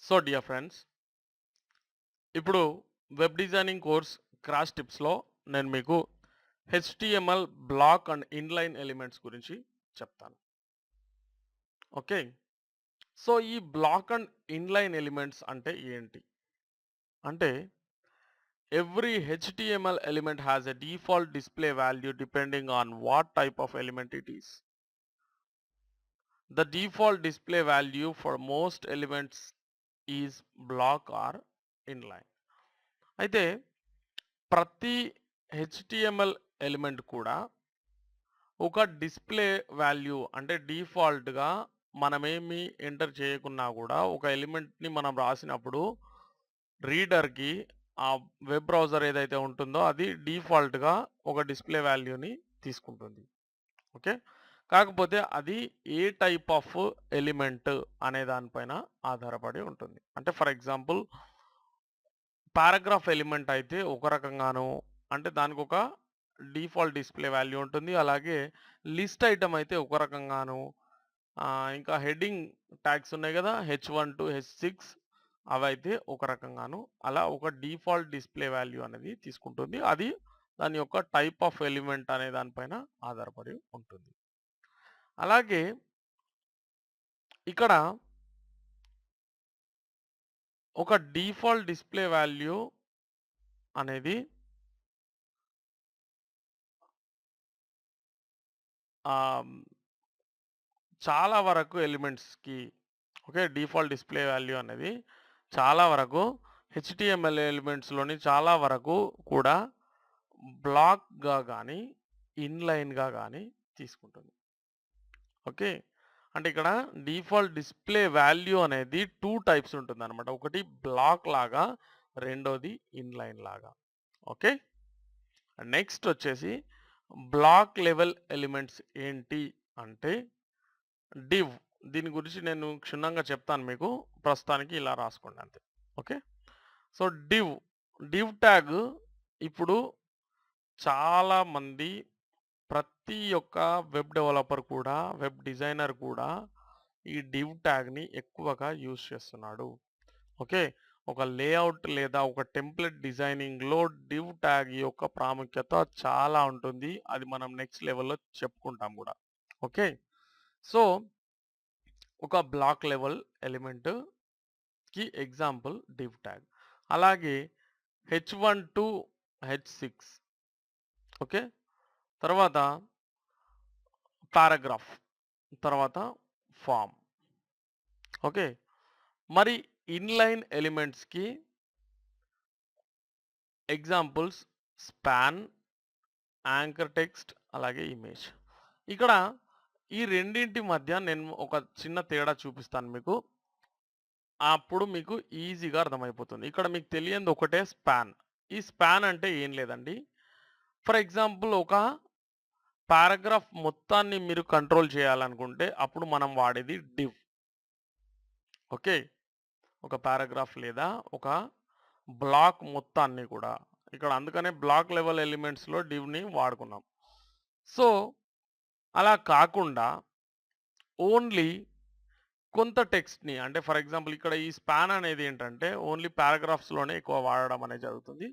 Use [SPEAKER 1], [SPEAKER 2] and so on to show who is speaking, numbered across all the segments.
[SPEAKER 1] So dear friends, ఇప్పుడు web designing course crash టిప్స్లో నేను మీకు HTML block and inline elements గురించి చెప్తాను. ఓకే. సో ఈ బ్లాక్ అండ్ ఇన్లైన్ ఎలిమెంట్స్ అంటే ఏంటి? అంటే every HTML element has a default display value depending on what type of element it is. The default display value for most elements is block or inline. అయితే ప్రతి HTML element కూడా ఒక display value అంటే డిఫాల్ట్‌గా మనమేమి enter చేయకున్నా కూడా ఒక ఎలిమెంట్‌ని మనం రాసినప్పుడు రీడర్‌కి ఆ వెబ్ బ్రౌజర్ ఏదైతే ఉంటుందో అది డిఫాల్ట్‌గా ఒక డిస్ప్లే వాల్యూని తీసుకుంటుంది. ఓకే. కాకపోతే అది ఏ టైప్ ఆఫ్ ఎలిమెంట్ అనే దానిపైన ఆధారపడి ఉంటుంది. అంటే ఫర్ ఎగ్జాంపుల్ పారాగ్రాఫ్ ఎలిమెంట్ అయితే ఒక రకంగాను, అంటే దానికొక డిఫాల్ట్ డిస్ప్లే వాల్యూ ఉంటుంది. అలాగే లిస్ట్ ఐటెమ్ అయితే ఒక రకంగాను, ఇంకా హెడ్డింగ్ ట్యాగ్స్ ఉన్నాయి గదా! హెచ్1 టు హెచ్6 అవైతే ఒక రకంగాను, అలా ఒక డిఫాల్ట్ డిస్ప్లే వాల్యూ అనేది తీసుకుంటుంది. అది దాని యొక్క టైప్ ఆఫ్ ఎలిమెంట్ అనే దానిపైన ఆధారపడి ఉంటుంది. అలాగే ఇక్కడ ఒక డిఫాల్ట్ డిస్ప్లే వాల్యూ అనేది ఆహ్, చాలా వరకు ఎలిమెంట్స్‌కి ఓకే. డిఫాల్ట్ డిస్ప్లే వాల్యూ అనేది చాలా వరకు హెచ్‌టీఎంఎల్ ఎలిమెంట్స్‌లోని చాలా వరకు కూడా బ్లాక్‌గా గానీ, ఇన్‌లైన్‌గా గానీ తీసుకుంటుంది. ఓకే. అంటే ఇక్కడ డిఫాల్ట్ డిస్ప్లే వాల్యూ అనేది 2 టైప్స్ ఉంటుందన్నమాట. ఒకటి బ్లాక్ లాగా, రెండోది ఇన్‌లైన్ లాగా. ఓకే. నెక్స్ట్ వచ్చేసి బ్లాక్ లెవెల్ ఎలిమెంట్స్ ఏంటి అంటే డివ్. దీని గురించి నేను క్షుణ్ణంగా చెప్తాను మీకు. ప్రస్తుతానికి ఇలా రాసుకోండి అంతే. Okay. So div, div tag ఇప్పుడు చాలామంది ప్రతి ఒక్క వెబ్ డెవలపర్ కూడా, వెబ్ డిజైనర్ కూడా ఈ డివ్ ట్యాగ్‌ని ఎక్కువగా యూజ్ చేస్తున్నాడు. ఓకే. ఒక లేఔట్ లేదా ఒక టెంప్లేట్ డిజైనింగ్‌లో డివ్ ట్యాగ్ యొక్క ప్రాముఖ్యత చాలా ఉంటుంది. అది మనం నెక్స్ట్ లెవెల్‌లో చెప్పుకుంటాం గూడా. ఓకే. సో, ఒక బ్లాక్ లెవెల్ ఎలిమెంట్‌కి ఎగ్జాంపుల్ డివ్ ట్యాగ్. అలాగే హెచ్1 టు హెచ్6 ఓకే. తర్వాత పారాగ్రాఫ్, తర్వాత ఫార్మ్. ఓకే. మరి ఇన్‌లైన్ ఎలిమెంట్స్‌కి ఎగ్జాంపుల్స్ స్పాన్, యాంకర్ టెక్స్ట్ అలాగే ఇమేజ్. ఇక్కడ ఈ రెండింటి మధ్య నేను ఒక చిన్న తేడా చూపిస్తాను మీకు. అప్పుడు మీకు ఈజీగా అర్థమైపోతుంది. ఇక్కడ మీకు తెలియనిది ఒకటే స్పాన్. ఈ స్పాన్ అంటే ఏం లేదండి. ఫర్ ఎగ్జాంపుల్ ఒక పారాగ్రాఫ్ మొత్తాన్ని మీరు కంట్రోల్ చేయాలనుకుంటే అప్పుడు మనం వాడేది డివ్. ఓకే. ఒక పారాగ్రాఫ్ లేదా ఒక బ్లాక్ మొత్తాన్ని కూడా. ఇక్కడ అందుకనే బ్లాక్ లెవెల్ ఎలిమెంట్స్‌లో డివ్‌ని వాడుకున్నాం. సో, అలా కాకుండా ఓన్లీ కొంత టెక్స్ట్‌ని అంటే ఫర్ ఎగ్జాంపుల్ ఇక్కడ ఈ స్పాన్ అనేది ఏంటంటే ఓన్లీ పారాగ్రాఫ్స్‌లోనే ఎక్కువ వాడడం అనేది జరుగుతుంది.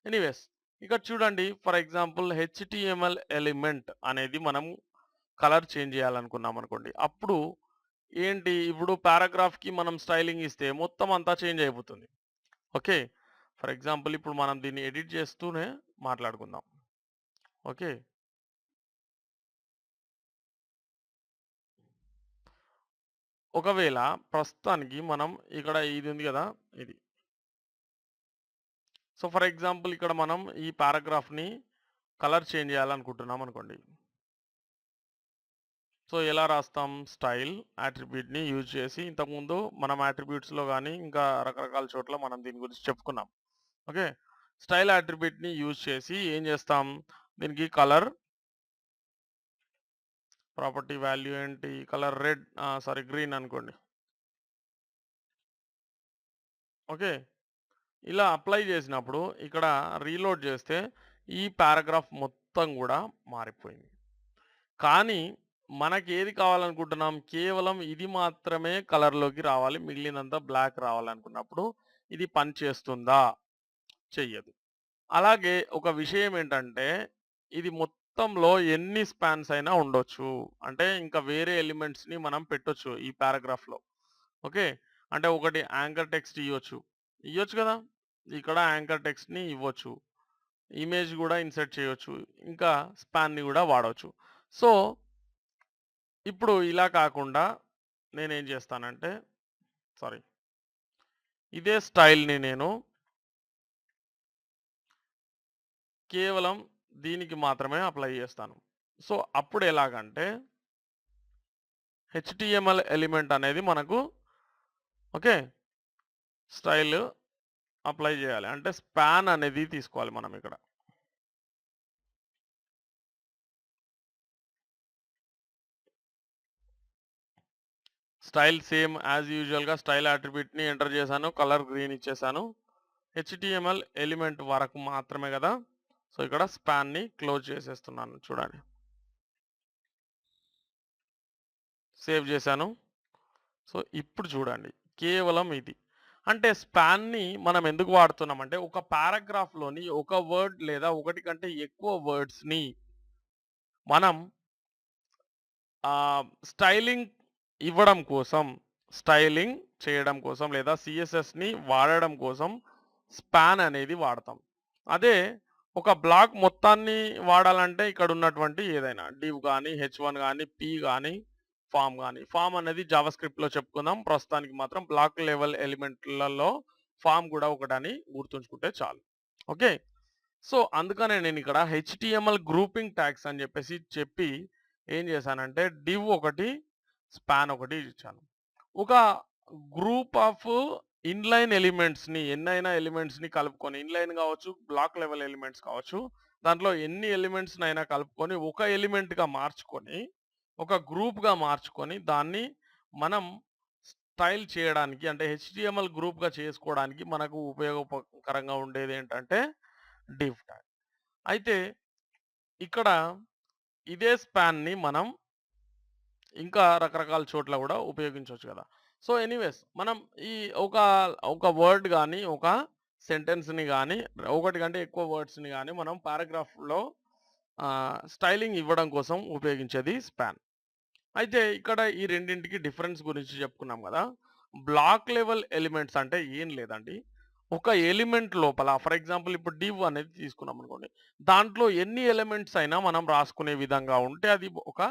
[SPEAKER 1] ఎనీవేస్ ఇక్కడ చూడండి ఫర్ ఎగ్జాంపుల్ హెచ్‌టీఎంఎల్ ఎలిమెంట్ అనేది మనం కలర్ చేంజ్ చేయాలనుకున్నామనుకోండి. అప్పుడు ఏంటి ఇప్పుడు పారాగ్రాఫ్‌కి మనం స్టైలింగ్ ఇస్తే మొత్తం అంతా చేంజ్ అయిపోతుంది. ఓకే. ఫర్ ఎగ్జాంపుల్ ఇప్పుడు మనం దీన్ని ఎడిట్ చేస్తూనే మాట్లాడుకుందాం. ఓకే. ఒకవేళ ప్రస్తుతానికి మనం ఇక్కడ ఇది ఉంది గదా! ఇది. సో, ఫర్ ఎగ్జాంపుల్ ఇక్కడ మనం ఈ పారాగ్రాఫ్‌ని కలర్ చేంజ్ చేయాలనుకుంటున్నాం అనుకోండి. సో, ఎలా రాస్తాం? స్టైల్ యాట్రిబ్యూట్‌ని యూజ్ చేసి ఇంతకుముందు మనం యాట్రిబ్యూట్స్‌లో గాని, ఇంకా రకరకాల చోట్ల మనం దీని గురించి చెప్పుకున్నాం. ఓకే. స్టైల్ యాట్రిబ్యూట్‌ని యూజ్ చేసి ఏం చేస్తాం? దీనికి కలర్ ప్రాపర్టీ వాల్యూ ఏంటి? కలర్ రెడ్ సారీ గ్రీన్ అనుకోండి. ఓకే. ఇలా అప్లై చేసినప్పుడు ఇక్కడ రీలోడ్ చేస్తే ఈ పారాగ్రాఫ్ మొత్తం గూడా మారిపోయింది. కానీ మనకేది కావాలనుకుంటున్నాం? కేవలం ఇది మాత్రమే కలర్‌లోకి రావాలి. మిగిలినంతా బ్లాక్ రావాలనుకున్నప్పుడు ఇది పని చేస్తుందా? చెయ్యదు. అలాగే ఒక విషయం ఏంటంటే, ఇది మొత్తంలో ఎన్ని స్పాన్స్ అయినా ఉండొచ్చు. అంటే ఇంకా వేరే ఎలిమెంట్స్‌ని మనం పెట్టొచ్చు ఈ పారాగ్రాఫ్‌లో. ఓకే. అంటే ఒకటి యాంకర్ టెక్స్ట్ ఇయ్యొచ్చు. ఇయ్యొచ్చు కదా! ఇక్కడ యాంకర్ టెక్స్ట్‌ని ఇవ్వచ్చు. ఇమేజ్ గూడా ఇన్సర్ట్ చేయొచ్చు. ఇంకా స్పాన్‌ని గూడా వాడొచ్చు. సో, ఇప్పుడు ఇలా కాకుండా నేనేం చేస్తానంటే సారీ. ఇదే స్టైల్‌ని నేను కేవలం దీనికి మాత్రమే అప్లై చేస్తాను. సో, అప్పుడు ఎలాగంటే హెచ్‌టీఎంఎల్ ఎలిమెంట్ అనేది మనకు ఓకే. స్టైల్ అప్లై చేయాలి. అంటే స్పాన్ అనేది తీసుకోవాలి మనం ఇక్కడ. స్టైల్ సేమ్ యాజ్ యూజువల్‌గా స్టైల్ అట్రిబ్యూట్‌ని ఎంటర్ చేశాను. కలర్ గ్రీన్ ఇచ్చేసాను. హెచ్‌టీఎంఎల్ ఎలిమెంట్ వరకు మాత్రమే కదా! సో, ఇక్కడ స్పాన్‌ని క్లోజ్ చేసేస్తున్నాను చూడండి. సేవ్ చేశాను. సో, ఇప్పుడు చూడండి. కేవలం ఇది. అంటే స్పాన్‌ని మనం ఎందుకు వాడుతున్నామంటే, ఒక పారాగ్రాఫ్‌లోని ఒక వర్డ్ లేదా ఒకటి కంటే ఎక్కువ వర్డ్స్‌ని మనం స్టైలింగ్ ఇవ్వడం కోసం, స్టైలింగ్ చేయడం కోసం లేదా సీఎస్ఎస్‌ని వాడడం కోసం స్పాన్ అనేది వాడతాం. అదే ఒక బ్లాక్ మొత్తాన్ని వాడాలంటే ఇక్కడున్నటువంటి ఏదైనా డివ్ గాని, హెచ్1 గాని, పి గాని, ఫార్మ్ గాని. ఫార్మ్ అనేది జావాస్క్రిప్ట్‌లో చెప్పుకుందాం. ప్రస్తుతానికి మాత్రం బ్లాక్ లెవెల్ ఎలిమెంట్‌లలో ఫార్మ్ గూడా ఒకటని గుర్తుంచుకుంటే చాలు. ఓకే. సో, అందుకనే నేనిక్కడ హెచ్‌టీఎంఎల్ గ్రూపింగ్ ట్యాగ్స్ అని చెప్పి ఏం చేశానంటే డివ్ ఒకటి, స్పాన్ ఒకటి ఇచ్చాను. ఒక గ్రూప్ ఆఫ్ ఇన్‌లైన్ ఎలిమెంట్స్‌ని ఎన్నైనా ఎలిమెంట్స్‌ని కలుపుకొని ఇన్‌లైన్ కావచ్చు, బ్లాక్ లెవెల్ ఎలిమెంట్స్ కావచ్చు. దాంట్లో ఎన్ని ఎలిమెంట్స్‌నైనా కలుపుకొని ఒక ఎలిమెంట్‌గా మార్చుకొని, ఒక గ్రూప్‌గా మార్చుకొని దాన్ని మనం స్టైల్ చేయడానికి అంటే హెచ్‌టీఎంఎల్ గ్రూప్‌గా చేసుకోవడానికి మనకు ఉపయోగకరంగా ఉండేదేంటంటే డివ్ ట్యాగ్. అయితే ఇక్కడ ఇదే స్పాన్‌ని మనం ఇంకా రకరకాల చోట్ల గూడా ఉపయోగించొచ్చు గదా! సో, ఎనీవేస్ మనం ఈ ఒక, ఒక వర్డ్ గాని, ఒక సెంటెన్స్‌ని గాని, ఒకటి కంటే ఎక్కువ వర్డ్స్‌ని గాని మనం పారాగ్రాఫ్‌లో స్టైలింగ్ ఇవ్వడం కోసం ఉపయోగించేది స్పాన్. అయితే ఇక్కడ ఈ రెండింటికి డిఫరెన్స్ గురించి చెప్పుకున్నాం గదా! బ్లాక్ లెవెల్ ఎలిమెంట్స్ అంటే ఏం లేదండి. ఒక ఎలిమెంట్ లోపల ఫర్ ఎగ్జాంపుల్ ఇప్పుడు డివ్ అనేది తీసుకున్నామనుకోండి. దాంట్లో ఎన్ని ఎలిమెంట్స్ అయినా మనం రాసుకునే విధంగా ఉంటే అది ఒక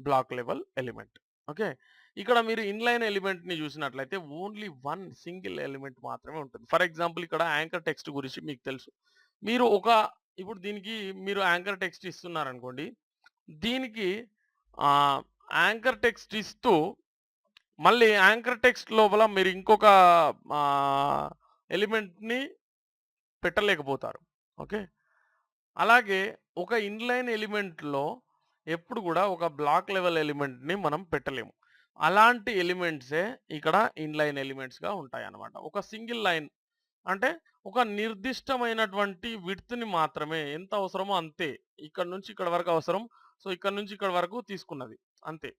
[SPEAKER 1] బ్లాక్ లెవెల్ ఎలిమెంట్. ఓకే. ఇక్కడ మీరు ఇన్‌లైన్ ఎలిమెంట్‌ని చూసినట్లయితే ఓన్లీ వన్ సింగిల్ ఎలిమెంట్ మాత్రమే ఉంటుంది. ఫర్ ఎగ్జాంపుల్ ఇక్కడ యాంకర్ టెక్స్ట్ గురించి మీకు తెలుసు. మీరు ఇప్పుడు దీనికి మీరు యాంకర్ టెక్స్ట్ ఇస్తున్నారనుకోండి. దీనికి ఆహ్, యాంకర్ టెక్స్ట్ ఇస్తూ మళ్ళీ యాంకర్ టెక్స్ట్ లోపల మీరు ఇంకొక ఆహ్, ఎలిమెంట్‌ని పెట్టలేకపోతారు. ఓకే. అలాగే ఒక ఇన్‌లైన్ ఎలిమెంట్‌లో ఎప్పుడు గూడా ఒక బ్లాక్ లెవెల్ ఎలిమెంట్‌ని మనం పెట్టలేము. అలాంటి ఎలిమెంట్సే ఇక్కడ ఇన్‌లైన్ ఎలిమెంట్స్‌గా ఉంటాయన్నమాట. ఒక సింగిల్ లైన్ అంటే ఒక నిర్దిష్టమైనటువంటి విడ్త్‌ని మాత్రమే ఎంత అవసరమో అంతే. ఇక్కడి నుంచి ఇక్కడి వరకు అవసరం. సో, ఇక్కడి నుంచి ఇక్కడి వరకు తీసుకున్నది. అంతే.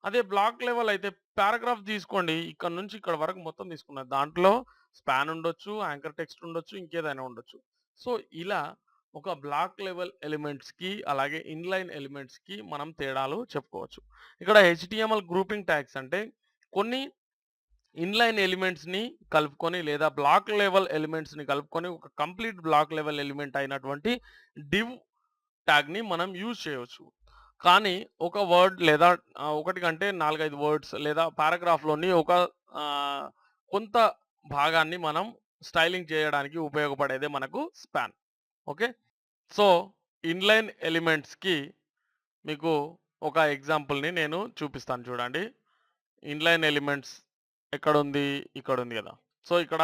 [SPEAKER 1] అదే బ్లాక్ లెవెల్ అయితే పారాగ్రాఫ్ తీసుకోండి. ఇక్కడి నుంచి ఇక్కడి వరకు మొత్తం తీసుకున్నది. దాంట్లో స్పాన్ ఉండొచ్చు, యాంకర్ టెక్స్ట్ ఉండొచ్చు, ఇంకేదైనా ఉండొచ్చు. సో, ఇలా ఒక బ్లాక్ లెవెల్ ఎలిమెంట్స్‌కి, అలాగే ఇన్‌లైన్ ఎలిమెంట్స్‌కి మనం తేడాలు చెప్పుకోవచ్చు. ఇక్కడ హెచ్‌టీఎంఎల్ గ్రూపింగ్ ట్యాగ్స్ అంటే కొన్ని ఇన్‌లైన్ ఎలిమెంట్స్‌ని కలుపుకొని లేదా బ్లాక్ లెవెల్ ఎలిమెంట్స్‌ని కలుపుకొని ఒక కంప్లీట్ బ్లాక్ లెవెల్ ఎలిమెంట్ అయినటువంటి డివ్ ట్యాగ్‌ని మనం యూజ్ చేయొచ్చు. కానీ ఒక వర్డ్ లేదా ఒకటి కంటే 4, 5 వర్డ్స్ లేదా పారాగ్రాఫ్‌లోని ఒక ఆహ్, కొంత భాగాన్ని మనం స్టైలింగ్ చేయడానికి ఉపయోగపడేదే మనకు స్పాన్. ఓకే. సో, ఇన్‌లైన్ ఎలిమెంట్స్‌కి మీకు ఒక ఎగ్జాంపుల్‌ని నేను చూపిస్తాను చూడండి. ఇన్‌లైన్ ఎలిమెంట్స్ ఎక్కడుంది? ఇక్కడుంది గదా! సో, ఇక్కడ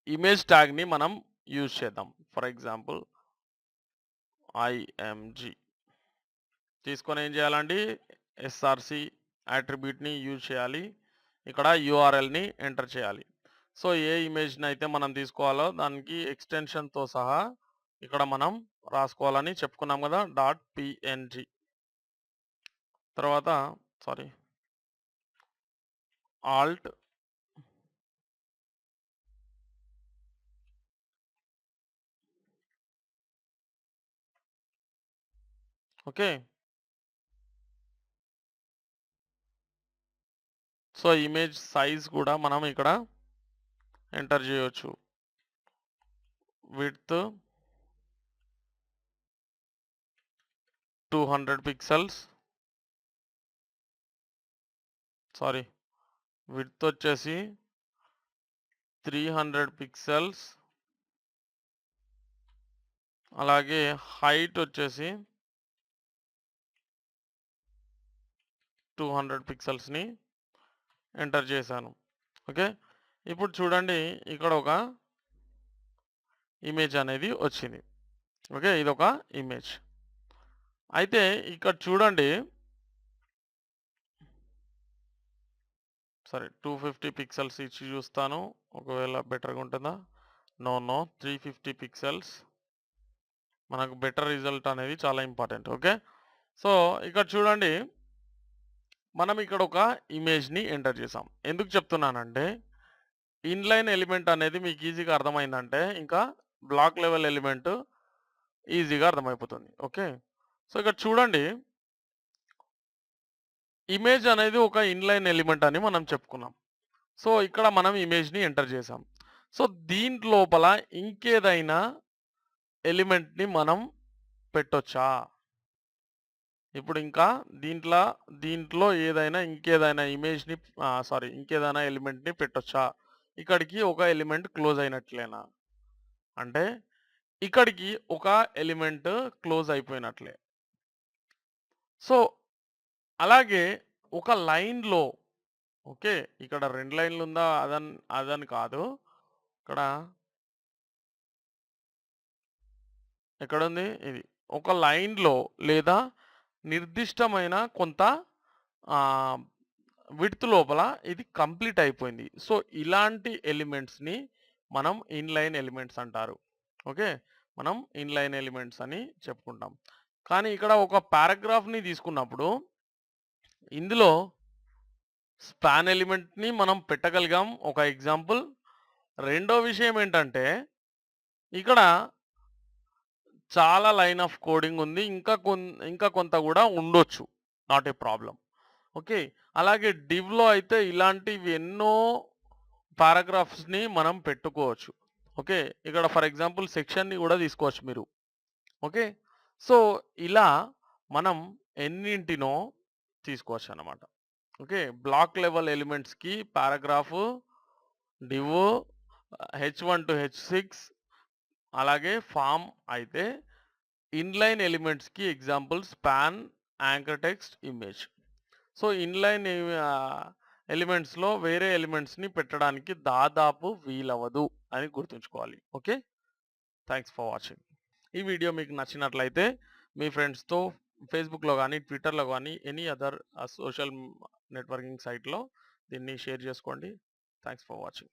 [SPEAKER 1] ఇమేజ్ ట్యాగ్‌ని మనం యూజ్ చేద్దాం. ఫర్ ఎగ్జాంపుల్ ఐఎంజీ తీసుకొని ఏం చేయాలండి? ఎస్ఆర్‌సి అట్రిబ్యూట్‌ని యూజ్ చేయాలి. ఇక్కడ యూఆర్ఎల్‌ని ఎంటర్ చేయాలి. సో, ఏ ఇమేజ్‌నైతే మనం తీసుకోవాలో దానికి ఎక్స్‌టెన్షన్‌తో సహా ఇక్కడ మనం రాసుకోవాలని చెప్పుకున్నాం గదా! డాట్ పీఎన్‌జీ తర్వాత sorry Alt okay. So image size కూడా మనం ఇక్కడ ఎంటర్ చేయొచ్చు. విడ్త్ 200 పిక్సెల్స్, సారీ విడ్త్ వచ్చేసి 300 పిక్సెల్స్, అలాగే హైట్ వచ్చేసి 200 పిక్సెల్స్ని ఎంటర్ చేశాను. ఓకే. ఇప్పుడు చూడండి ఇక్కడ ఒక ఇమేజ్ అనేది వచ్చింది. ఓకే. ఇదొక ఇమేజ్. అయితే ఇక్కడ చూడండి, సరే 250 పిక్సెల్స్ ఇచ్చి చూస్తాను, ఒకవేళ బెటర్గా ఉంటుందా. నో 350 పిక్సెల్స్ మనకు బెటర్ రిజల్ట్ అనేది చాలా ఇంపార్టెంట్. ఓకే. సో ఇక్కడ చూడండి, మనం ఇక్కడ ఒక ఇమేజ్ని ఎంటర్ చేసాం. ఎందుకు చెప్తున్నానంటే ఇన్లైన్ ఎలిమెంట్ అనేది మీకు ఈజీగా అర్థమైందంటే ఇంకా బ్లాక్ లెవెల్ ఎలిమెంట్ ఈజీగా అర్థమైపోతుంది. ఓకే. సో ఇక్కడ చూడండి, ఇమేజ్ అనేది ఒక ఇన్లైన్ ఎలిమెంట్ అని మనం చెప్పుకున్నాం. సో ఇక్కడ మనం ఇమేజ్ని ఎంటర్ చేసాం. సో దీని లోపల ఇంకేదైనా ఎలిమెంట్ని మనం పెట్టొచ్చా? ఇప్పుడు ఇంకా దీంట్లో ఏదైనా ఇంకేదైనా ఇమేజ్ని సారీ ఇంకేదైనా ఎలిమెంట్ని పెట్టొచ్చా? ఇక్కడికి ఒక ఎలిమెంట్ క్లోజ్ అయినట్లేనా? అంటే ఇక్కడికి ఒక ఎలిమెంట్ క్లోజ్ అయిపోయినట్లే. సో అలాగే ఒక లైన్లో, ఓకే, ఇక్కడ 2 లైన్లు ఉందా అదని కాదు, ఇక్కడ ఎక్కడుంది ఇది, ఒక లైన్లో లేదా నిర్దిష్టమైన కొంత విడ్త్ లోపల ఇది కంప్లీట్ అయిపోయింది. సో ఇలాంటి ఎలిమెంట్స్ని మనం ఇన్లైన్ ఎలిమెంట్స్ అంటారు. ఓకే. మనం ఇన్లైన్ ఎలిమెంట్స్ అని చెప్పుకుంటాం. కానీ ఇక్కడ ఒక పారాగ్రాఫ్ని తీసుకున్నప్పుడు ఇందులో స్పాన్ ఎలిమెంట్ని మనం పెట్టగలిగాం, ఒక ఎగ్జాంపుల్. రెండో విషయం ఏంటంటే ఇక్కడ చాలా లైన్ ఆఫ్ కోడింగ్ ఉంది, ఇంకా కొంత కూడా ఉండొచ్చు, నాట్ ఏ ప్రాబ్లం. ఓకే. అలాగే డివ్లో అయితే ఇలాంటివి ఎన్నో పారాగ్రాఫ్స్ని మనం పెట్టుకోవచ్చు. ఓకే. ఇక్కడ ఫర్ ఎగ్జాంపుల్ సెక్షన్ని కూడా తీసుకోవచ్చు మీరు. ఓకే. సో ఇలా మనం ఎన్నింటినో తీసుకోవచ్చు అన్నమాట. ఓకే. బ్లాక్ లెవెల్ ఎలిమెంట్స్కి paragraph, div, H1 to H6, అలాగే ఫామ్ అయితే ఇన్లైన్ ఎలిమెంట్స్కి example span, anchor text, image. So inline ఎలిమెంట్స్లో వేరే ఎలిమెంట్స్ని పెట్టడానికి దాదాపు వీలవదు అని గుర్తుంచుకోవాలి. ఓకే. Thanks for watching. ఈ వీడియో మీకు నచ్చినట్లయితే మీ ఫ్రెండ్స్తో ఫేస్బుక్లో కానీ ట్విట్టర్లో కానీ ఎనీ అదర్ సోషల్ నెట్వర్కింగ్ సైట్లో దీన్ని షేర్ చేసుకోండి. Thanks for watching.